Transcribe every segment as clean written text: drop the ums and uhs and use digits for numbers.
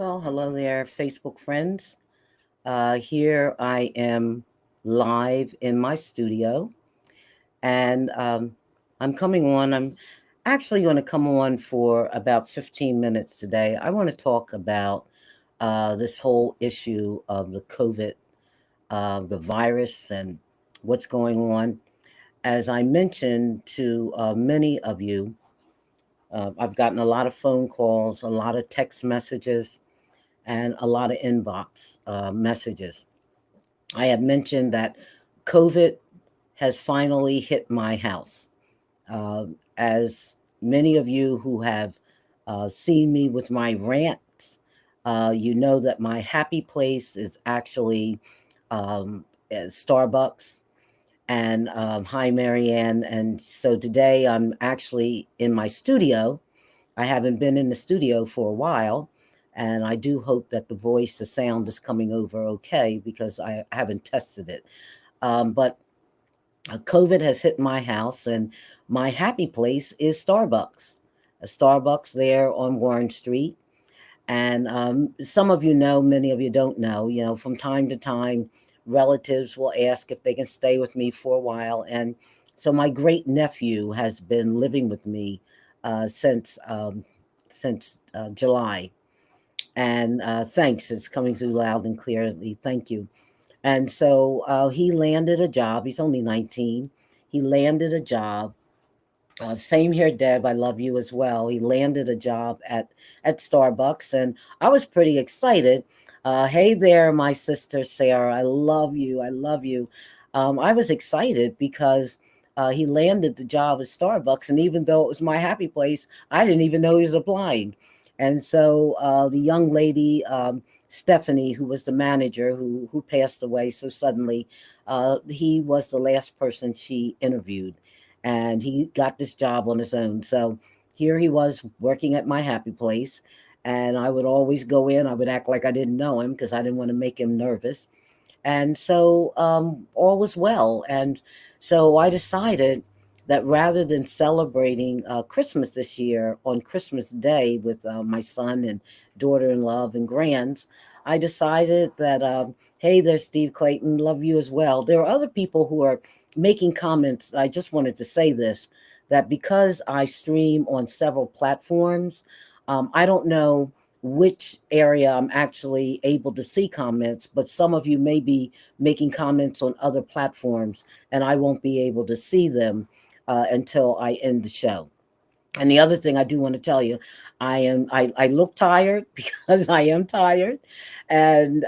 Well, hello there, Facebook friends. Here I am live in my studio, and I'm coming on. I'm actually going to come on for about 15 minutes today. I want to talk about this whole issue of the COVID, the virus, and what's going on. As I mentioned to many of you, I've gotten a lot of phone calls, a lot of text messages, and a lot of inbox messages. I have mentioned that COVID has finally hit my house. As many of you who have seen me with my rants, you know that my happy place is actually at Starbucks. And hi, Marianne. And so today I'm actually in my studio. I haven't been in the studio for a while, and I do hope that the voice, the sound is coming over okay because I haven't tested it. But COVID has hit my house, and my happy place is Starbucks. A Starbucks there on Warren Street. And some of you know, many of you don't know, from time to time, relatives will ask if they can stay with me for a while. And so my great nephew has been living with me uh, since um, since July. And thanks, it's coming through loud and clearly. Thank you. And so he landed a job. He's only 19. He landed a job. Same here, Deb. I love you as well. He landed a job at Starbucks, and I was pretty excited. Hey there, my sister Sarah. I love you. I love you. I was excited because he landed the job at Starbucks, and even though it was my happy place, I didn't even know he was applying. And so the young lady, Stephanie, who was the manager, who passed away so suddenly, he was the last person she interviewed, and he got this job on his own. So here he was working at my happy place, and I would always go in. I would act like I didn't know him because I didn't want to make him nervous. And so all was well. And so I decided that rather than celebrating Christmas this year on Christmas Day with my son and daughter in love and grands, I decided that, hey there, Steve Clayton, love you as well. There are other people who are making comments. I just wanted to say this, that because I stream on several platforms, I don't know which area I'm actually able to see comments, but some of you may be making comments on other platforms, and I won't be able to see them until I end the show. And the other thing I do want to tell you, I look tired because I am tired, and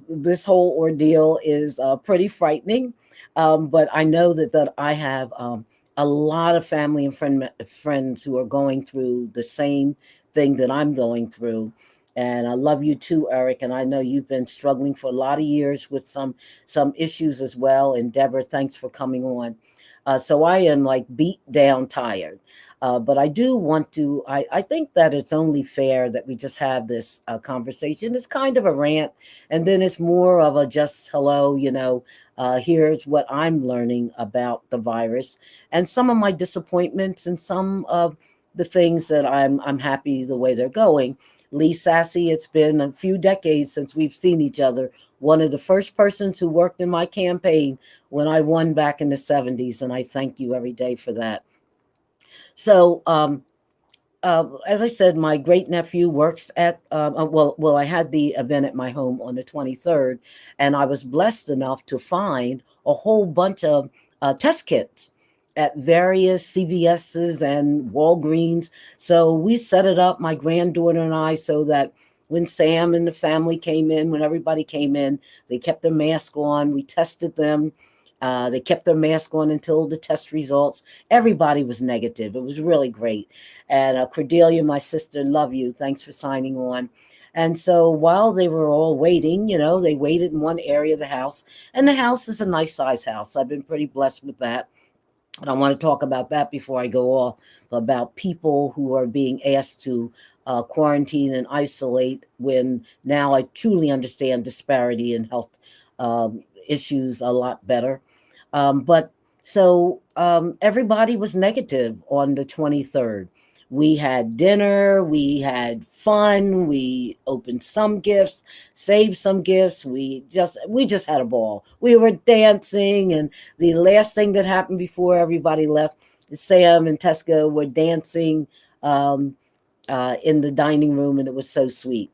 this whole ordeal is pretty frightening. But I know that I have a lot of family and friends who are going through the same thing that I'm going through. And I love you too, Eric. And I know you've been struggling for a lot of years with some issues as well. And Deborah, thanks for coming on. So I am like beat down tired. But I do want to, I think that it's only fair that we just have this conversation. It's kind of a rant, and then it's more of a just hello, here's what I'm learning about the virus and some of my disappointments and some of the things that I'm happy the way they're going. Lee Sassy, it's been a few decades since we've seen each other. One of the first persons who worked in my campaign when I won back in the 70s, and I thank you every day for that. So, as I said, my great nephew works at well. I had the event at my home on the 23rd, and I was blessed enough to find a whole bunch of test kits at various CVS's and Walgreens. So we set it up, my granddaughter and I, so that when Sam and the family came in, when everybody came in, they kept their mask on. We tested them. They kept their mask on until the test results. Everybody was negative. It was really great. And Cordelia, my sister, love you. Thanks for signing on. And so while they were all waiting, they waited in one area of the house. And the house is a nice size house. I've been pretty blessed with that. And I want to talk about that before I go off, about people who are being asked to quarantine and isolate, when now I truly understand disparity in health um, issues a lot better. But so everybody was negative on the 23rd. We had dinner, we had fun, we opened some gifts, saved some gifts. We just had a ball. We were dancing, and the last thing that happened before everybody left, Sam and Tesco were dancing um, in the dining room, and it was so sweet.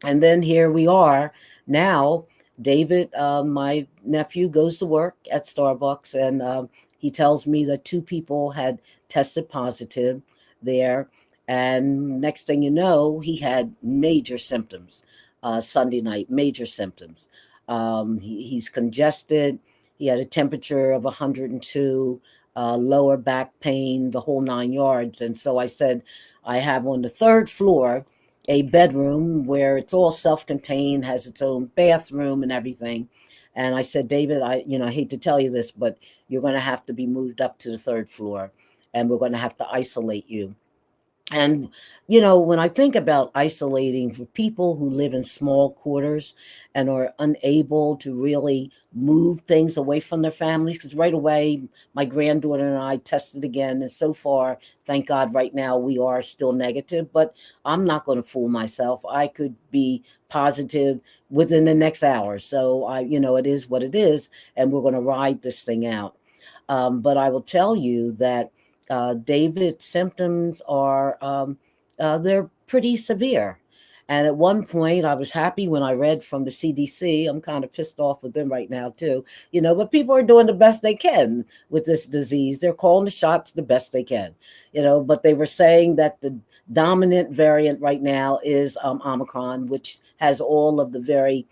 And then here we are now. David, my nephew, goes to work at Starbucks, and he tells me that two people had tested positive there. And next thing you know, he had major symptoms Sunday night, major symptoms. He's congested. He had a temperature of 102, lower back pain, the whole 9 yards. And so I said, I have on the third floor a bedroom where it's all self-contained, has its own bathroom and everything. And I said, David, I hate to tell you this, but you're going to have to be moved up to the third floor, and we're going to have to isolate you. And, when I think about isolating for people who live in small quarters and are unable to really move things away from their families, because right away, my granddaughter and I tested again. And so far, thank God, right now, we are still negative. But I'm not going to fool myself. I could be positive within the next hour. So it is what it is. And we're going to ride this thing out. But I will tell you that David's symptoms they're pretty severe. And at one point, I was happy when I read from the CDC. I'm kind of pissed off with them right now, too. But people are doing the best they can with this disease. They're calling the shots the best they can, but they were saying that the dominant variant right now is Omicron, which has all of the very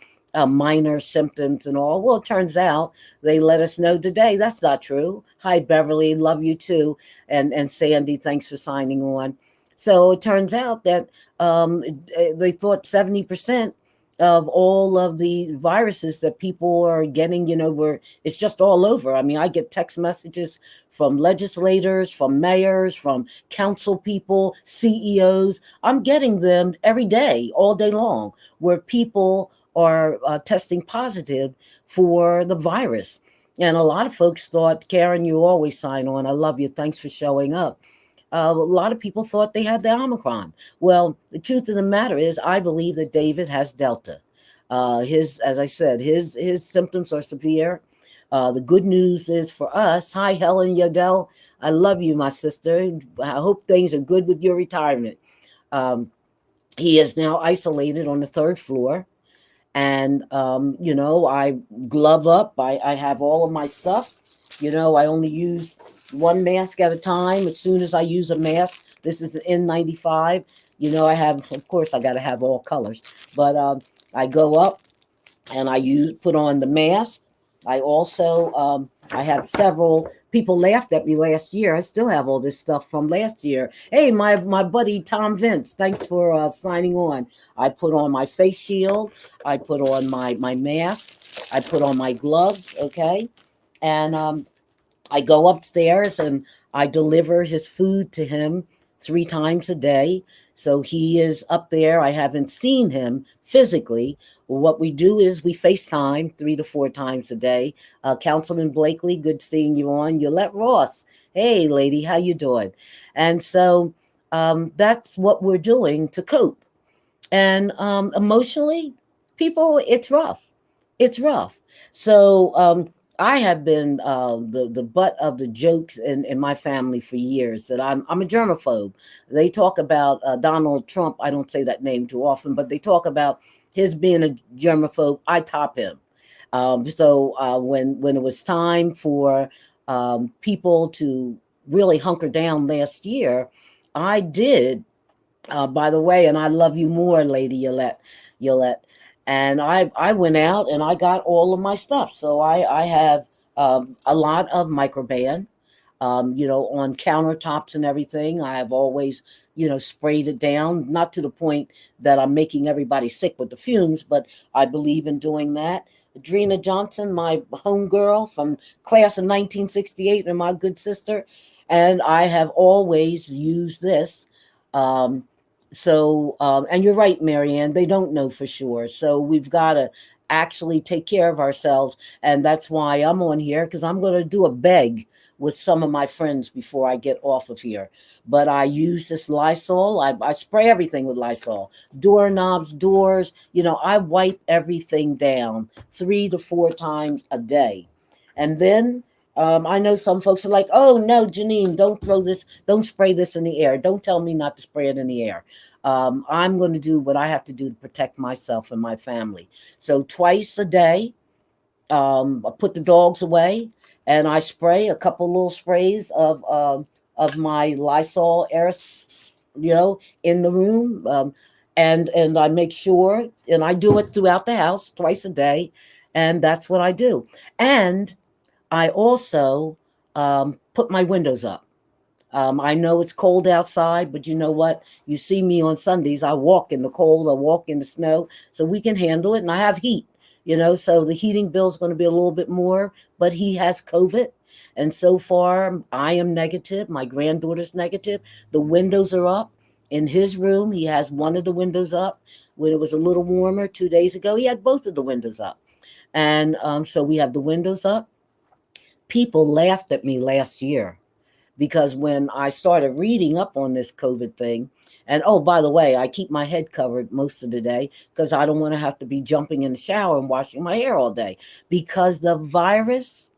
minor symptoms and all. Well, it turns out they let us know today that's not true. Hi, Beverly, love you too, and Sandy, thanks for signing on. So it turns out that they thought 70% of all of the viruses that people are getting, were it's just all over. I mean, I get text messages from legislators, from mayors, from council people, CEOs. I'm getting them every day, all day long, where people are testing positive for the virus. And a lot of folks thought, Karen, you always sign on. I love you. Thanks for showing up. A lot of people thought they had the Omicron. Well, the truth of the matter is, I believe that David has Delta. As I said, his symptoms are severe. The good news is for us. Hi, Helen Yadell. I love you, my sister. I hope things are good with your retirement. Um, he is now isolated on the third floor, and I glove up. I have all of my stuff. I only use one mask at a time. As soon as I use a mask, this is the N95. I have, of course, I got to have all colors, but I go up and I put on the mask. I also I have several people laughed at me last year. I still have all this stuff from last year. Hey, my buddy Tom Vince, thanks for signing on. I put on my face shield. I put on my mask. I put on my gloves. Okay, and I go upstairs and I deliver his food to him 3 times a day. So he is up there. I haven't seen him physically. What we do is we FaceTime 3 to 4 times a day. Councilman Blakely, good seeing you on. Yolette Ross, hey lady, how you doing? And so that's what we're doing to cope. And emotionally, people, it's rough. It's rough. So I have been the butt of the jokes in my family for years that I'm a germaphobe. They talk about Donald Trump. I don't say that name too often, but they talk about his being a germaphobe. I top him. So when it was time for people to really hunker down last year, I did, by the way, and I love you more, Lady Yolette. And I went out and I got all of my stuff. So I have a lot of microban, on countertops and everything. I have always, sprayed it down, not to the point that I'm making everybody sick with the fumes, but I believe in doing that. Adrena Johnson, my homegirl from class of 1968, and my good sister, and I have always used this. Um, and you're right, Marianne, they don't know for sure. So we've got to actually take care of ourselves. And that's why I'm on here, because I'm going to do a beg with some of my friends before I get off of here. But I use this Lysol. I spray everything with Lysol, doorknobs, doors. I wipe everything down 3 to 4 times a day. And then I know some folks are like, oh, no, Janine, don't spray this in the air. Don't tell me not to spray it in the air. I'm going to do what I have to do to protect myself and my family. So twice a day, I put the dogs away, and I spray a couple little sprays of my Lysol air, in the room, and I make sure, and I do it throughout the house twice a day, and that's what I do. And I also put my windows up. I know it's cold outside, but you know what? You see me on Sundays. I walk in the cold, I walk in the snow, so we can handle it. And I have heat, so the heating bill is going to be a little bit more, but he has COVID. And so far, I am negative. My granddaughter's negative. The windows are up in his room. He has one of the windows up. When it was a little warmer 2 days ago, he had both of the windows up. And so we have the windows up. People laughed at me last year because when I started reading up on this COVID thing, and oh, by the way, I keep my head covered most of the day because I don't want to have to be jumping in the shower and washing my hair all day, because the virus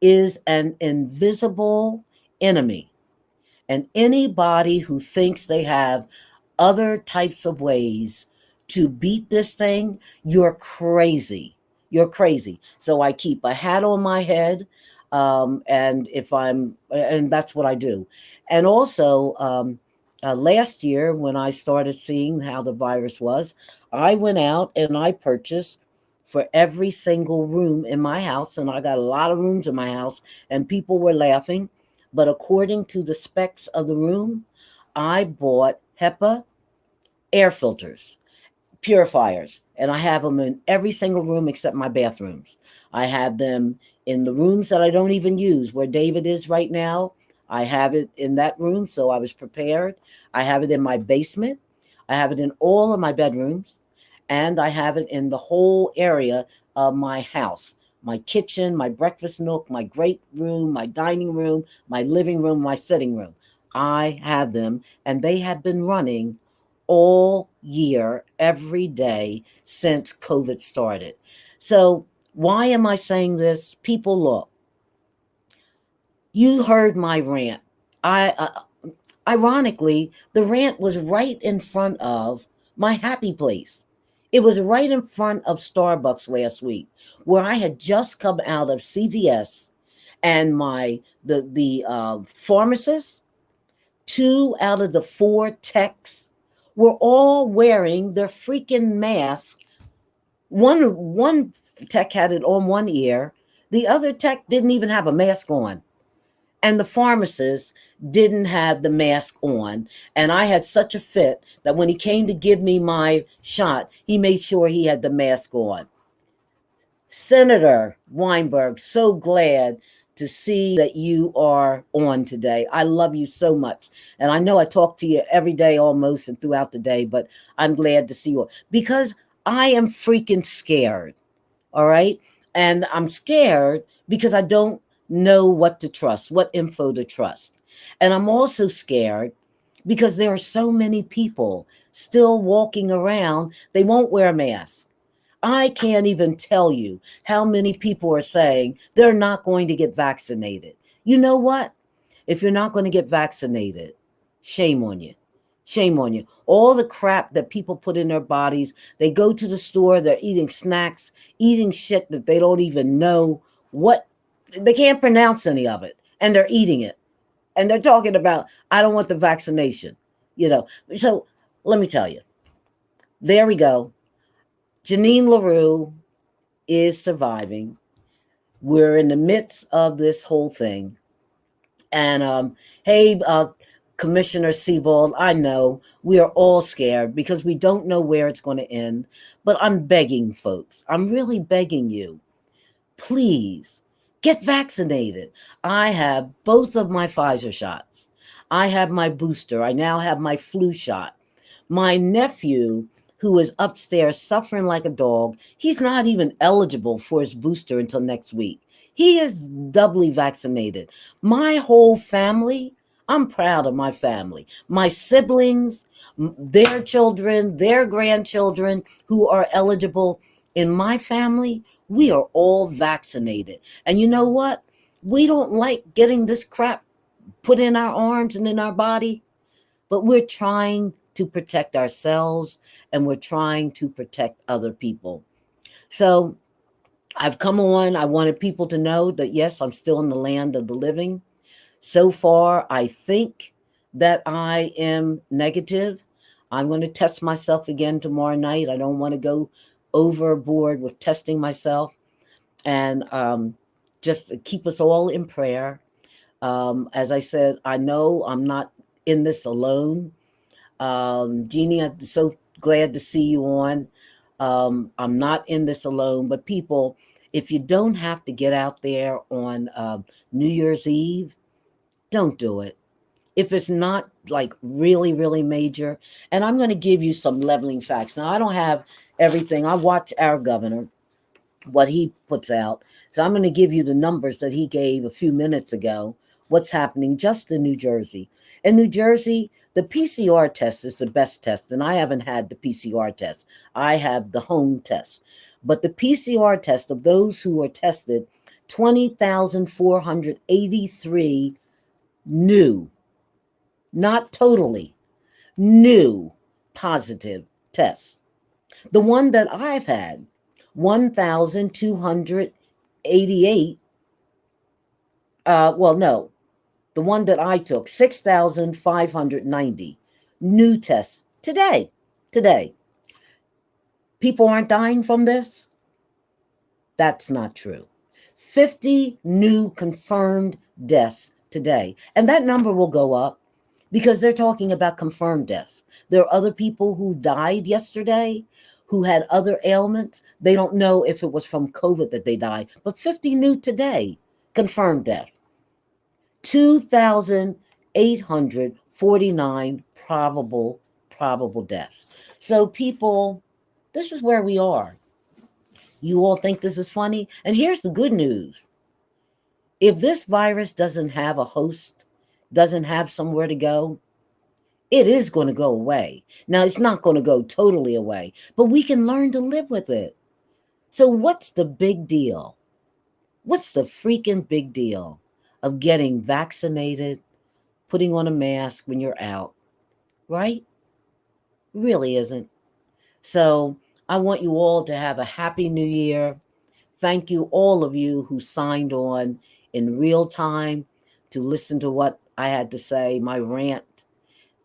is an invisible enemy. And anybody who thinks they have other types of ways to beat this thing, you're crazy. You're crazy. So I keep a hat on my head. And that's what I do. And also, last year, when I started seeing how the virus was, I went out and I purchased for every single room in my house. And I got a lot of rooms in my house, and people were laughing. But according to the specs of the room, I bought HEPA air filters, purifiers, and I have them in every single room except my bathrooms. I have them in the rooms that I don't even use, where David is right now. I have it in that room, so I was prepared. I have it in my basement. I have it in all of my bedrooms, and I have it in the whole area of my house. My kitchen, my breakfast nook, my great room, my dining room, my living room, my sitting room. I have them, and they have been running all year, every day since COVID started. So, why am I saying this? People, look, you heard my rant. Ironically, the rant was right in front of my happy place. It was right in front of Starbucks last week, where I had just come out of CVS, and the pharmacist, 2 out of the 4 techs were all wearing their freaking mask. One tech had it on one ear. The other tech didn't even have a mask on. And the pharmacist didn't have the mask on. And I had such a fit that when he came to give me my shot, he made sure he had the mask on. Senator Weinberg, so glad to see that you are on today. I love you so much. And I know I talk to you every day almost and throughout the day, but I'm glad to see you because I am freaking scared. All right. And I'm scared because I don't know what to trust, what info to trust. And I'm also scared because there are so many people still walking around. They won't wear a mask. I can't even tell you how many people are saying they're not going to get vaccinated. You know what? If you're not going to get vaccinated, shame on you. Shame on you. All the crap that people put in their bodies, they go to the store, they're eating snacks, eating shit that they don't even know what, they can't pronounce any of it, and they're eating it. And they're talking about, I don't want the vaccination, So let me tell you, there we go. Janine LaRue is surviving. We're in the midst of this whole thing. And hey, Commissioner Siebold, I know we are all scared because we don't know where it's going to end. But I'm begging folks, I'm really begging you, please get vaccinated. I have both of my Pfizer shots. I have my booster. I now have my flu shot. My nephew, who is upstairs suffering like a dog. He's not even eligible for his booster until next week. He is doubly vaccinated. My whole family, I'm proud of my family. My siblings, their children, their grandchildren who are eligible. In my family, we are all vaccinated. And you know what? We don't like getting this crap put in our arms and in our body, but we're trying to protect ourselves and we're trying to protect other people. So I've come on. I wanted people to know that, yes, I'm still in the land of the living. So far, I think that I am negative. I'm going to test myself again tomorrow night. I don't want to go overboard with testing myself. And just keep us all in prayer. As I said, I know I'm not in this alone. Jeannie, I'm so glad to see you on. I'm not in this alone, but people, if you don't have to get out there on New Year's Eve, don't do it. If it's not like really, really major, and I'm going to give you some leveling facts. Now, I don't have everything. I watch our governor, what he puts out. So I'm going to give you the numbers that he gave a few minutes ago, what's happening just in New Jersey. In New Jersey, the PCR test is the best test, and I haven't had the PCR test. I have the home test. But the PCR test of those who are tested, 20,483 new, not totally, new positive tests. The one that I've had, 1,288, well, no, the one that I took, 6,590 new tests today. Today. People aren't dying from this? That's not true. 50 new confirmed deaths today. And that number will go up because they're talking about confirmed deaths. There are other people who died yesterday who had other ailments. They don't know if it was from COVID that they died, but 50 new today confirmed death. 2,849 probable deaths. So people, this is where we are. You all think this is funny? And here's the good news. If this virus doesn't have a host, doesn't have somewhere to go, it is going to go away. Now, it's not going to go totally away, but we can learn to live with it. So, what's the big deal? What's the freaking big deal of getting vaccinated, putting on a mask when you're out, right? Really isn't. So, I want you all to have a happy new year. Thank you, all of you who signed on in real time to listen to what I had to say, my rant.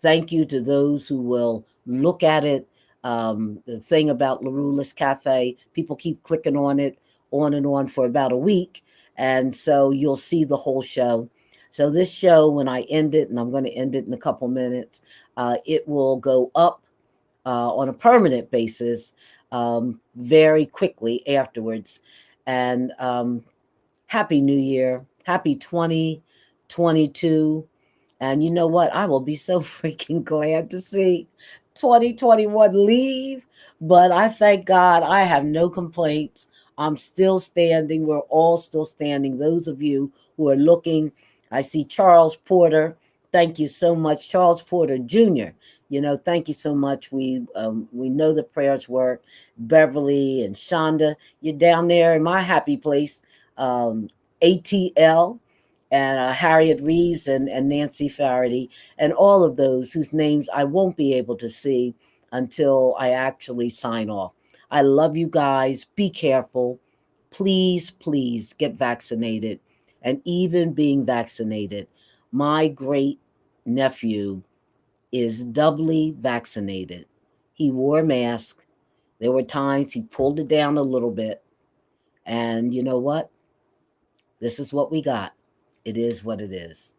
Thank you to those who will look at it. The thing about LaRue's Cafe, people keep clicking on it on and on for about a week. And so you'll see the whole show. So this show, when I end it, and I'm going to end it in a couple minutes, it will go up on a permanent basis very quickly afterwards. And Happy New Year. Happy 2022. And you know what? I will be so freaking glad to see 2021 leave. But I thank God I have no complaints. I'm still standing. We're all still standing. Those of you who are looking, I see Charles Porter. Thank you so much, Charles Porter Jr. Thank you so much. We know the prayers work. Beverly and Shonda, you're down there in my happy place. ATL and Harriet Reeves and Nancy Faraday, and all of those whose names I won't be able to see until I actually sign off. I love you guys. Be careful. Please, please get vaccinated. And even being vaccinated, my great nephew is doubly vaccinated. He wore a mask. There were times he pulled it down a little bit. And you know what? This is what we got. It is what it is.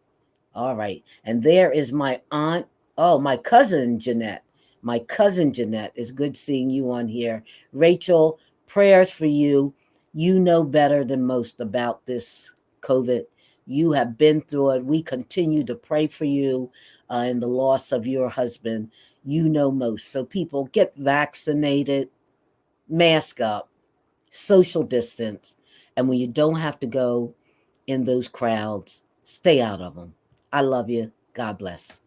All right. And there is my aunt. Oh, my cousin Jeanette. My cousin Jeanette. It's good seeing you on here. Rachel, prayers for you. You know better than most about this COVID. You have been through it. We continue to pray for you in the loss of your husband. you know most. So people, get vaccinated, mask up, social distance, and when you don't have to go in those crowds, stay out of them. I love you. God bless.